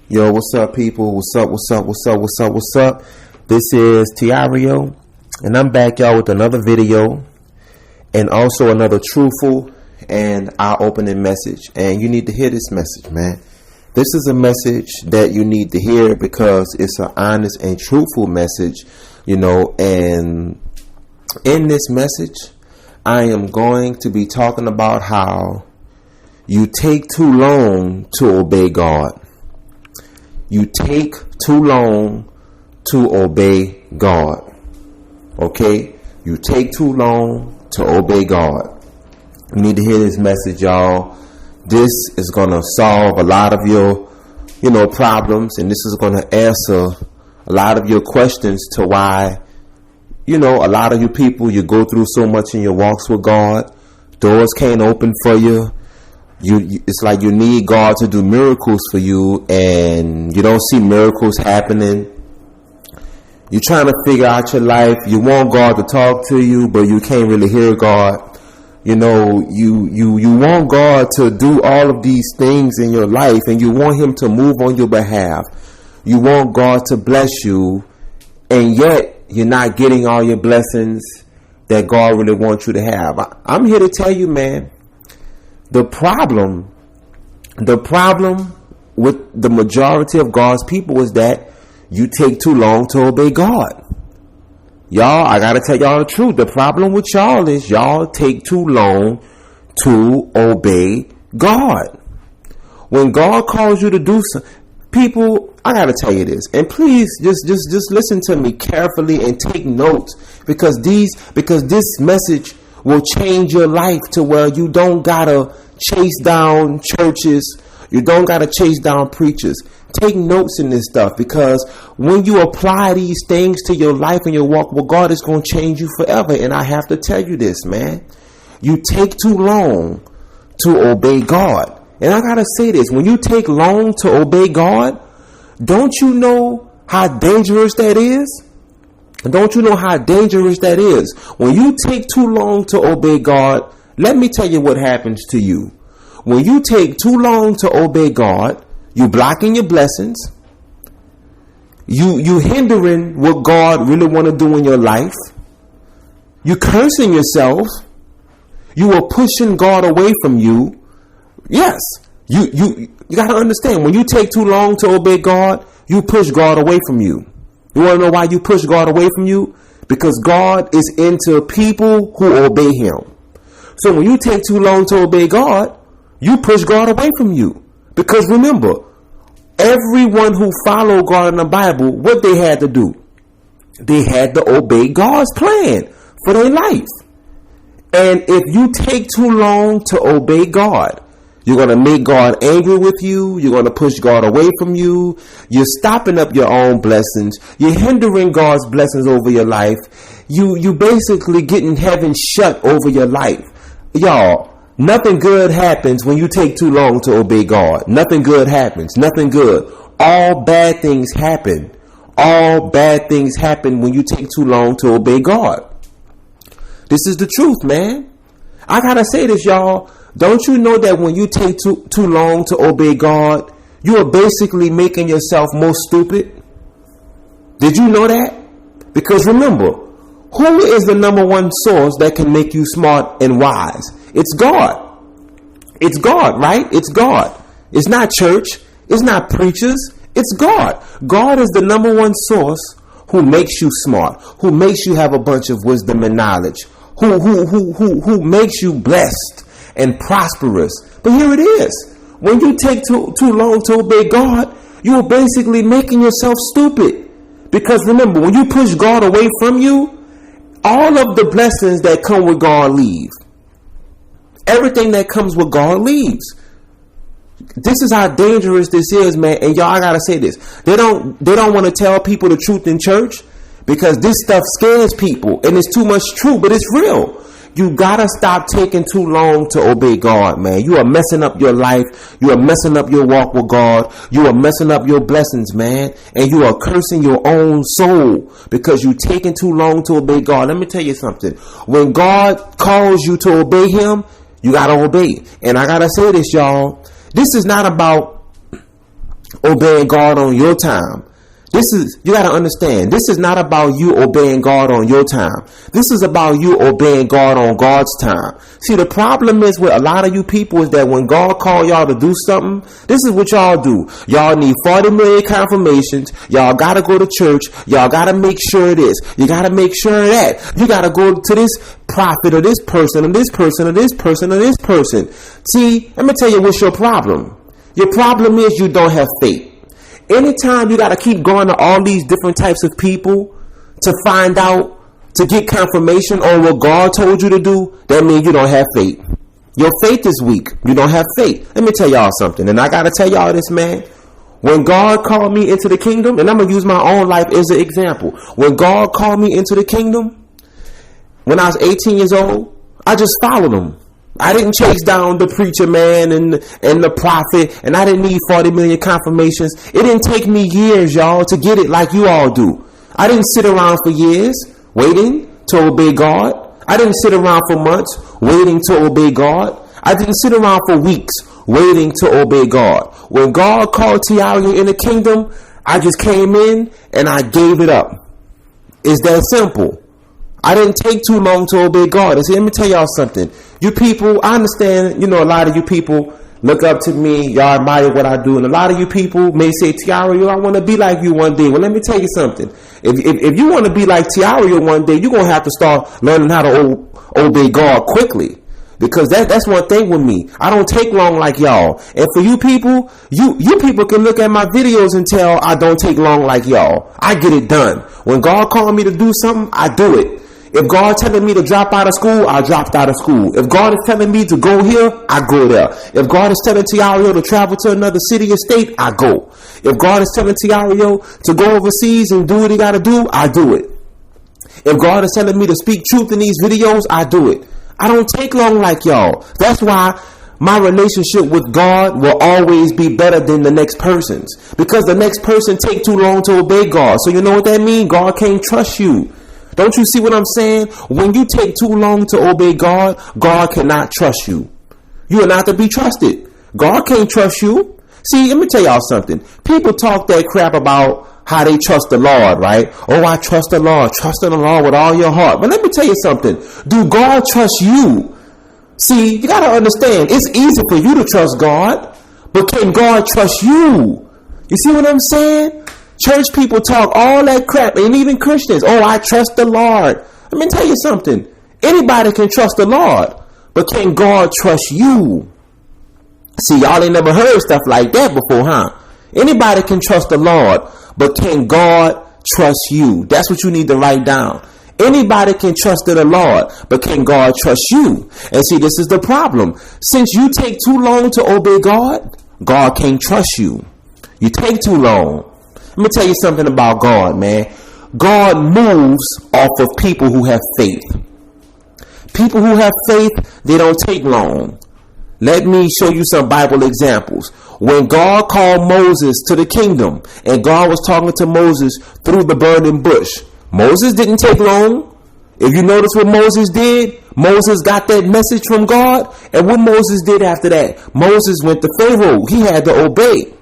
Yo, what's up, people? What's up? This is Tireo, and I'm back, y'all, with another video and also another truthful and eye-opening message. And you need to hear this message, man. This is a message that you need to hear because it's an honest and truthful message, and in this message, I am going to be talking about how you take too long to obey God. You take too long to obey God. Okay? You take too long to obey God. You need to hear this message, y'all. This is going to solve a lot of your, problems. And this is going to answer a lot of your questions to why, a lot of you people, you go through so much in your walks with God. Doors can't open for you. It's like you need God to do miracles for you, and you don't see miracles happening. You're trying to figure out your life. You want God to talk to you, but you can't really hear God. You want God to do all of these things in your life, and you want Him to move on your behalf. You want God to bless you, and yet you're not getting all your blessings that God really wants you to have. I'm here to tell you, man. The problem with the majority of God's people is that you take too long to obey God. Y'all, I gotta tell y'all the truth. The problem with y'all is y'all take too long to obey God. When God calls you to do something, people, I gotta tell you this, and please just listen to me carefully and take notes, because this message will change your life to where you don't gotta chase down churches. You don't gotta chase down preachers. Take notes in this stuff, because when you apply these things to your life and your walk with God, it's going to change you forever. And I have to tell you this, man. You take too long to obey God. And I gotta say this, when you take long to obey God, don't you know how dangerous that is? Don't you know how dangerous that is? When you take too long to obey God, let me tell you what happens to you. When you take too long to obey God, you blocking your blessings. You hindering what God really want to do in your life. You cursing yourself. You are pushing God away from you. Yes, you got to understand, when you take too long to obey God, you push God away from you. You want to know why you push God away from you? Because God is into people who obey Him. So when you take too long to obey God, you push God away from you. Because remember, everyone who followed God in the Bible, what they had to do? They had to obey God's plan for their life. And if you take too long to obey God, you're going to make God angry with you. You're going to push God away from you. You're stopping up your own blessings. You're hindering God's blessings over your life. You basically getting heaven shut over your life. Y'all, nothing good happens when you take too long to obey God. Nothing good happens. Nothing good. All bad things happen. All bad things happen when you take too long to obey God. This is the truth, man. I gotta say this, y'all. Don't you know that when you take too long to obey God, you are basically making yourself more stupid? Did you know that? Because remember, who is the number one source that can make you smart and wise? It's God. It's God, right? It's God. It's not church. It's not preachers. It's God. God is the number one source who makes you smart, who makes you have a bunch of wisdom and knowledge, who makes you blessed and prosperous. But here it is. When you take too long to obey God, you are basically making yourself stupid. Because remember, when you push God away from you, all of the blessings that come with God leave. Everything that comes with God leaves. This is how dangerous this is, man. And y'all, I gotta say this. They don't want to tell people the truth in church because this stuff scares people and it's too much true, but it's real. You gotta stop taking too long to obey God, man. You are messing up your life. You are messing up your walk with God. You are messing up your blessings, man. And you are cursing your own soul because you taking too long to obey God. Let me tell you something. When God calls you to obey Him, you gotta obey. And I gotta say this, y'all. This is not about obeying God on your time. You got to understand, this is not about you obeying God on your time. This is about you obeying God on God's time. See, the problem is with a lot of you people is that when God call y'all to do something, this is what y'all do. Y'all need 40 million confirmations. Y'all got to go to church. Y'all got to make sure this. You got to make sure that. You got to go to this prophet or this person or this person or this person or this person. See, let me tell you what's your problem. Your problem is you don't have faith. Anytime you got to keep going to all these different types of people to find out, to get confirmation on what God told you to do, that means you don't have faith. Your faith is weak. You don't have faith. Let me tell y'all something, and I got to tell y'all this, man. When God called me into the kingdom, and I'm going to use my own life as an example. When God called me into the kingdom, when I was 18 years old, I just followed him. I didn't chase down the preacher man and the prophet, and I didn't need 40 million confirmations. It didn't take me years, y'all, to get it like you all do. I didn't sit around for years waiting to obey God. I didn't sit around for months waiting to obey God. I didn't sit around for weeks waiting to obey God. When God called Tireo in the kingdom, I just came in and I gave it up. It's that simple. I didn't take too long to obey God. And see, let me tell y'all something. You people, I understand, a lot of you people look up to me. Y'all admire what I do. And a lot of you people may say, Tireo, I want to be like you one day. Well, let me tell you something. If you want to be like Tireo one day, you're going to have to start learning how to obey God quickly. Because that's one thing with me. I don't take long like y'all. And for you people, you people can look at my videos and tell I don't take long like y'all. I get it done. When God called me to do something, I do it. If God telling me to drop out of school, I dropped out of school. If God is telling me to go here, I go there. If God is telling Tireo to travel to another city or state, I go. If God is telling Tireo to go overseas and do what he got to do, I do it. If God is telling me to speak truth in these videos, I do it. I don't take long like y'all. That's why my relationship with God will always be better than the next person's. Because the next person take too long to obey God. So you know what that means? God can't trust you. Don't you see what I'm saying? When you take too long to obey God, God cannot trust you. You are not to be trusted. God can't trust you. See, let me tell y'all something. People talk that crap about how they trust the Lord, right? Oh, I trust the Lord. Trust in the Lord with all your heart. But let me tell you something. Do God trust you? See, you got to understand, it's easy for you to trust God, but can God trust you? You see what I'm saying? Church people talk all that crap, and even Christians. Oh, I trust the Lord. Let me tell you something. Anybody can trust the Lord, but can God trust you? See, y'all ain't never heard stuff like that before, huh? Anybody can trust the Lord, but can God trust you? That's what you need to write down. Anybody can trust in the Lord, but can God trust you? And see, this is the problem. Since you take too long to obey God, God can't trust you. You take too long. Let me tell you something about God, man. God moves off of people who have faith. People who have faith, they don't take long. Let me show you some Bible examples. When God called Moses to the kingdom, and God was talking to Moses through the burning bush, Moses didn't take long. If you notice what Moses did, Moses got that message from God, and what Moses did after that, Moses went to Pharaoh. He had to obey.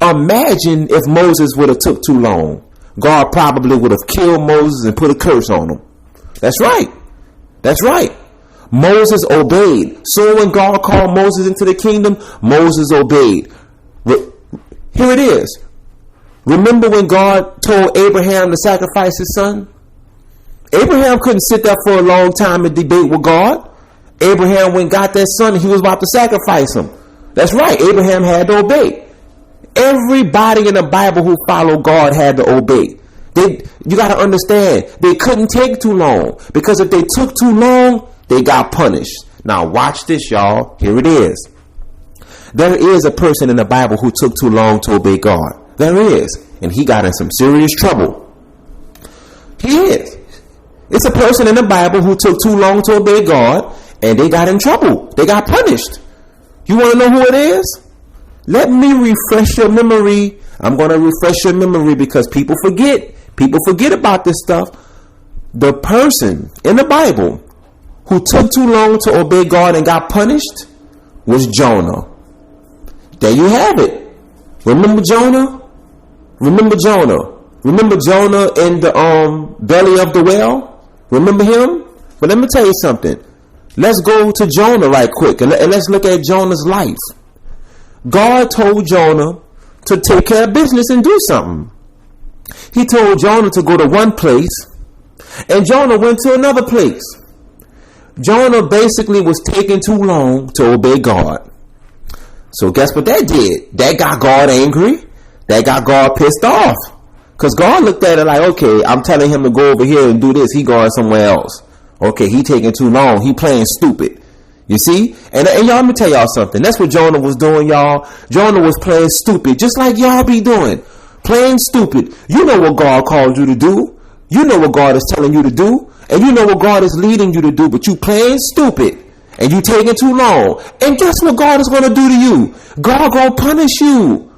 Imagine if Moses would have took too long. God probably would have killed Moses and put a curse on him. That's right. That's right. Moses obeyed. So when God called Moses into the kingdom, Moses obeyed. Here it is. Remember when God told Abraham to sacrifice his son? Abraham couldn't sit there for a long time and debate with God. Abraham went and got that son and he was about to sacrifice him. That's right. Abraham had to obey. Everybody in the Bible who followed God had to obey. You got to understand, they couldn't take too long, because if they took too long, they got punished. Now watch this, y'all. Here it is. There is a person in the Bible who took too long to obey God. There is. And he got in some serious trouble. He is. It's a person in the Bible who took too long to obey God, and they got in trouble. They got punished. You want to know who it is? Let me refresh your memory. I'm going to refresh your memory because people forget. People forget about this stuff. The person in the Bible who took too long to obey God and got punished was Jonah. There you have it. Remember Jonah? Remember Jonah? Remember Jonah in the belly of the whale? Remember him? But let me tell you something. Let's go to Jonah right quick and let's look at Jonah's life. God told Jonah to take care of business and do something. He told Jonah to go to one place, and Jonah went to another place. Jonah basically was taking too long to obey God. So guess what that did? That got God angry. That got God pissed off. Because God looked at it like, okay, I'm telling him to go over here and do this. He going somewhere else. Okay, he taking too long. He playing stupid. You see? And y'all, let me tell y'all something. That's what Jonah was doing, y'all. Jonah was playing stupid, just like y'all be doing. Playing stupid. You know what God called you to do. You know what God is telling you to do. And you know what God is leading you to do. But you playing stupid. And you taking too long. And guess what God is going to do to you? God going to punish you.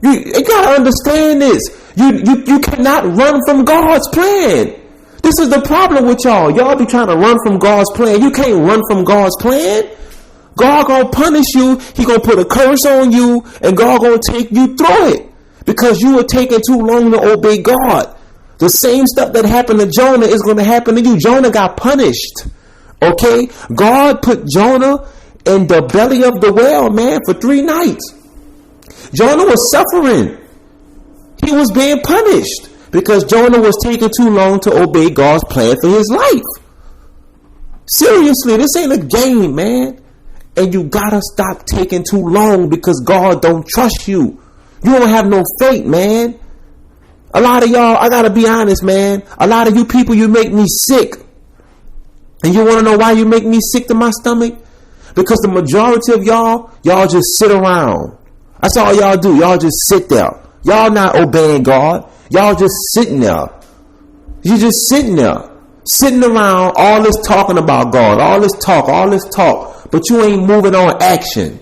You got to understand this. You cannot run from God's plan. This is the problem with y'all. Y'all be trying to run from God's plan. You can't run from God's plan. God gonna punish you. He gonna put a curse on you, and God gonna take you through it because you were taking too long to obey God. The same stuff that happened to Jonah is gonna happen to you. Jonah got punished. Okay? God put Jonah in the belly of the whale, man, for 3 nights. Jonah was suffering. He was being punished. Because Jonah was taking too long to obey God's plan for his life. Seriously, this ain't a game, man. And you gotta stop taking too long because God don't trust you. You don't have no faith, man. A lot of y'all, I gotta be honest, man. A lot of you people, you make me sick. And you wanna know why you make me sick to my stomach? Because the majority of y'all just sit around. That's all y'all do. Y'all just sit there. Y'all not obeying God. Y'all just sitting there. You just sitting there. Sitting around, all this talking about God. All this talk. But you ain't moving on action.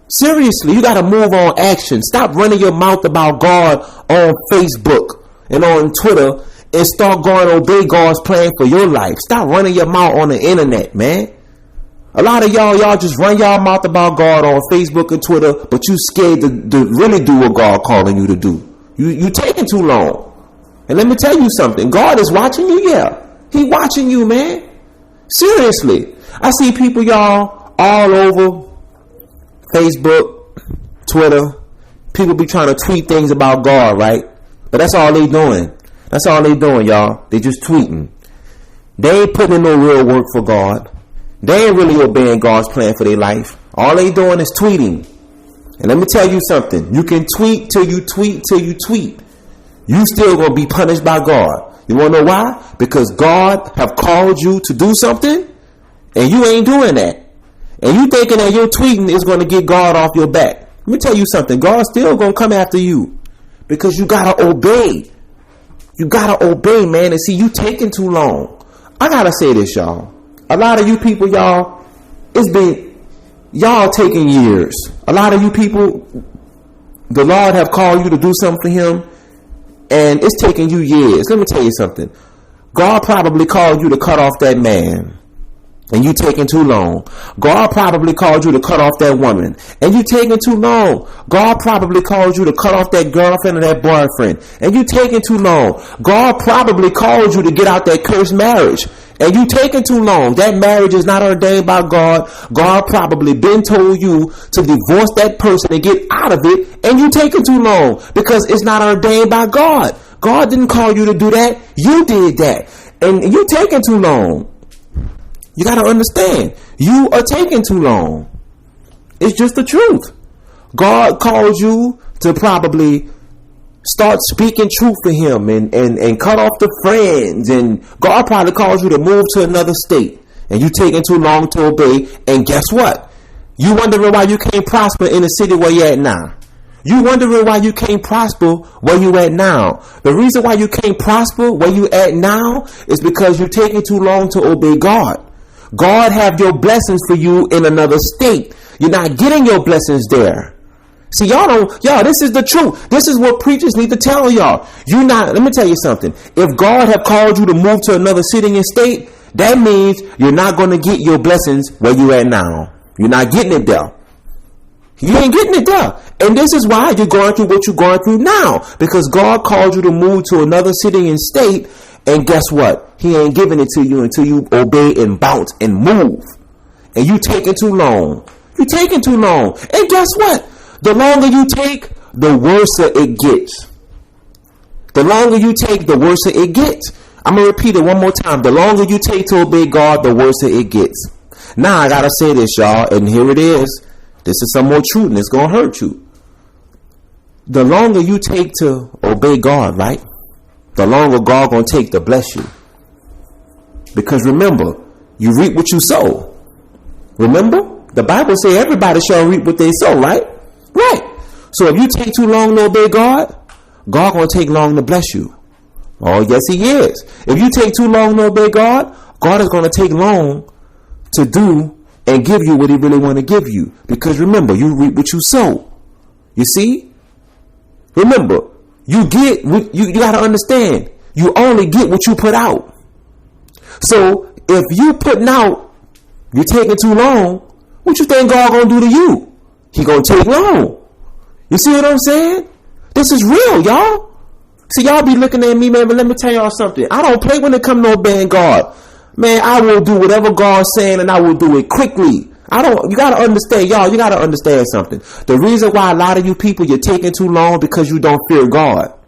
Seriously, you got to move on action. Stop running your mouth about God on Facebook and on Twitter and start going to obey God's plan for your life. Stop running your mouth on the internet, man. A lot of y'all just run y'all mouth about God on Facebook and Twitter, but you scared to really do what God calling you to do. You taking too long. And let me tell you something. God is watching you, yeah. He watching you, man. Seriously. I see people, y'all, all over Facebook, Twitter. People be trying to tweet things about God, right? But that's all they doing. That's all they doing, y'all. They just tweeting. They ain't putting in no real work for God. They ain't really obeying God's plan for their life. All they doing is tweeting. And let me tell you something. You can tweet till you tweet. You still going to be punished by God. You want to know why? Because God have called you to do something and you ain't doing that. And you thinking that your tweeting is going to get God off your back. Let me tell you something. God's still going to come after you because you got to obey. You got to obey, man. And see, you taking too long. I got to say this, y'all. A lot of you people, y'all, y'all taking years. A lot of you people, the Lord have called you to do something for him, and it's taking you years. Let me tell you something. God probably called you to cut off that man, and you taking too long. God probably called you to cut off that woman, and you taking too long. God probably called you to cut off that girlfriend or that boyfriend, and you taking too long. God probably called you to get out that cursed marriage, and you taking too long. That marriage is not ordained by God. God probably been told you to divorce that person and get out of it, and you taking too long because it's not ordained by God. God didn't call you to do that. You did that, and you taking too long. You got to understand, you are taking too long. It's just the truth. God called you to probably start speaking truth for him and cut off the friends. And God probably calls you to move to another state. And you taking too long to obey. And guess what? You wondering why you can't prosper in the city where you're at now. You wondering why you can't prosper where you at now. The reason why you can't prosper where you at now is because you're taking too long to obey God. God have your blessings for you in another state. You're not getting your blessings there. See, y'all, this is the truth. This is what preachers need to tell y'all. Let me tell you something. If God have called you to move to another city and state, that means you're not going to get your blessings where you at now. You're not getting it there. You ain't getting it there. And this is why you're going through what you're going through now. Because God called you to move to another city and state. And guess what? He ain't giving it to you until you obey and bounce and move. And you taking too long. You taking too long. And guess what? The longer you take, the worse it gets. The longer you take, the worse it gets. I'm going to repeat it one more time. The longer you take to obey God, the worse it gets. Now, I got to say this, y'all. And here it is. This is some more truth, and it's going to hurt you. The longer you take to obey God, right? The longer God going to take to bless you. Because remember, you reap what you sow. Remember? The Bible says everybody shall reap what they sow, right? Right. So if you take too long to obey God, God going to take long to bless you. Oh, yes, he is. If you take too long to obey God, God is going to take long to do and give you what he really want to give you. Because remember, you reap what you sow. You see? Remember, you got to understand, you only get what you put out. So if you putting out, you're taking too long, what you think God going to do to you? He going to take long. You see what I'm saying? This is real, y'all. See, y'all be looking at me, man, but let me tell y'all something. I don't play when it comes to obeying God. Man, I will do whatever God's saying, and I will do it quickly. You got to understand, y'all, you got to understand something. The reason why a lot of you people, you're taking too long because you don't fear God.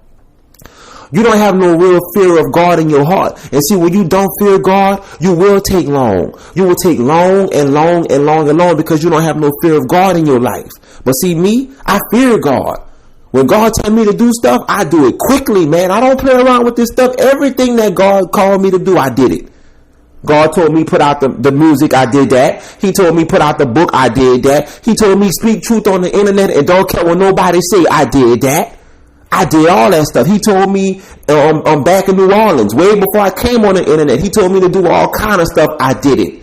You don't have no real fear of God in your heart. And see, when you don't fear God, you will take long. You will take long and long and long and long because you don't have no fear of God in your life. But see, me, I fear God. When God tell me to do stuff, I do it quickly, man. I don't play around with this stuff. Everything that God called me to do, I did it. God told me put out the music, I did that. He told me put out the book, I did that. He told me speak truth on the internet and don't care what nobody say, I did that. I did all that stuff. He told me I'm back in New Orleans way before I came on the internet. He told me to do all kind of stuff. I did it.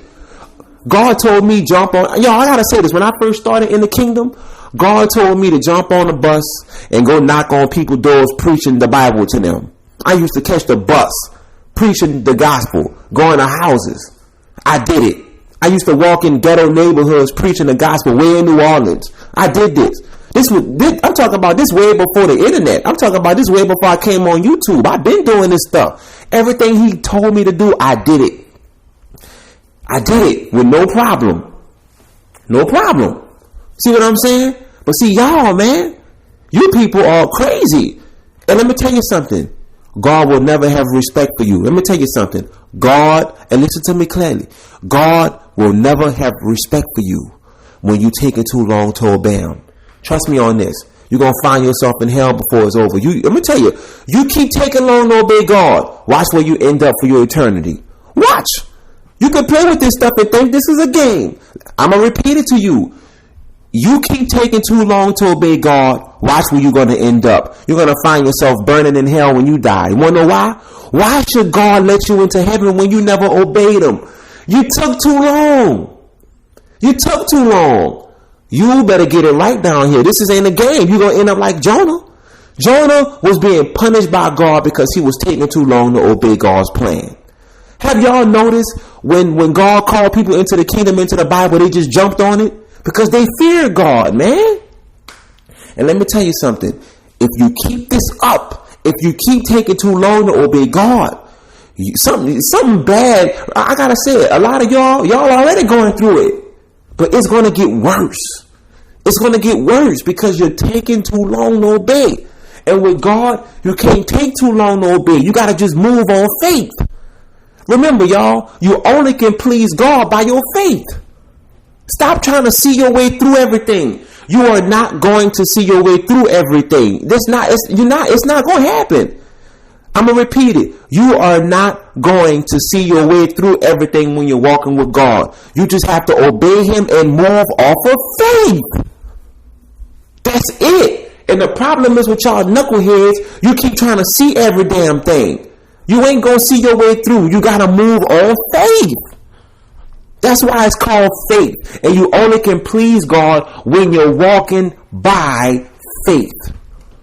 God told me jump on. Yo, I gotta say this. When I first started in the kingdom, God told me to jump on the bus and go knock on people's doors preaching the Bible to them. I used to catch the bus preaching the gospel, going to houses. I did it. I used to walk in ghetto neighborhoods preaching the gospel way in New Orleans. I did this. I'm talking about this way before the internet. I'm talking about this way before I came on YouTube. I've been doing this stuff. Everything he told me to do, I did it. I did it with no problem. No problem. See what I'm saying? But see, y'all, man, you people are crazy. And let me tell you something. God will never have respect for you. Let me tell you something. God, and listen to me clearly, God will never have respect for you when you taking too long to obey him. Trust me on this. You're going to find yourself in hell before it's over. Let me tell you, you keep taking long to obey God. Watch where you end up for your eternity. Watch. You can play with this stuff and think this is a game. I'm going to repeat it to you. You keep taking too long to obey God. Watch where you're going to end up. You're going to find yourself burning in hell when you die. You want to know why? Why should God let you into heaven when you never obeyed him? You took too long. You took too long. You better get it right down here. This ain't a game. You're going to end up like Jonah. Jonah was being punished by God because he was taking too long to obey God's plan. Have y'all noticed when God called people into the kingdom, into the Bible, they just jumped on it? Because they fear God, man. And let me tell you something. If you keep this up, if you keep taking too long to obey God, something bad, I got to say it, a lot of y'all already going through it. But it's going to get worse. It's going to get worse because you're taking too long to obey. And with God, you can't take too long to obey. You got to just move on faith. Remember, y'all, you only can please God by your faith. Stop trying to see your way through everything. You are not going to see your way through everything. It's not going to happen. I'm going to repeat it. You are not going to see your way through everything when you're walking with God. You just have to obey him and move off of faith. That's it. And the problem is with y'all knuckleheads, you keep trying to see every damn thing. You ain't going to see your way through. You got to move on faith. That's why it's called faith. And you only can please God when you're walking by faith.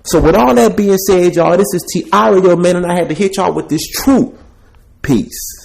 So with all that being said, y'all, this is Tireo, man, and I had to hit y'all with this truth. Peace.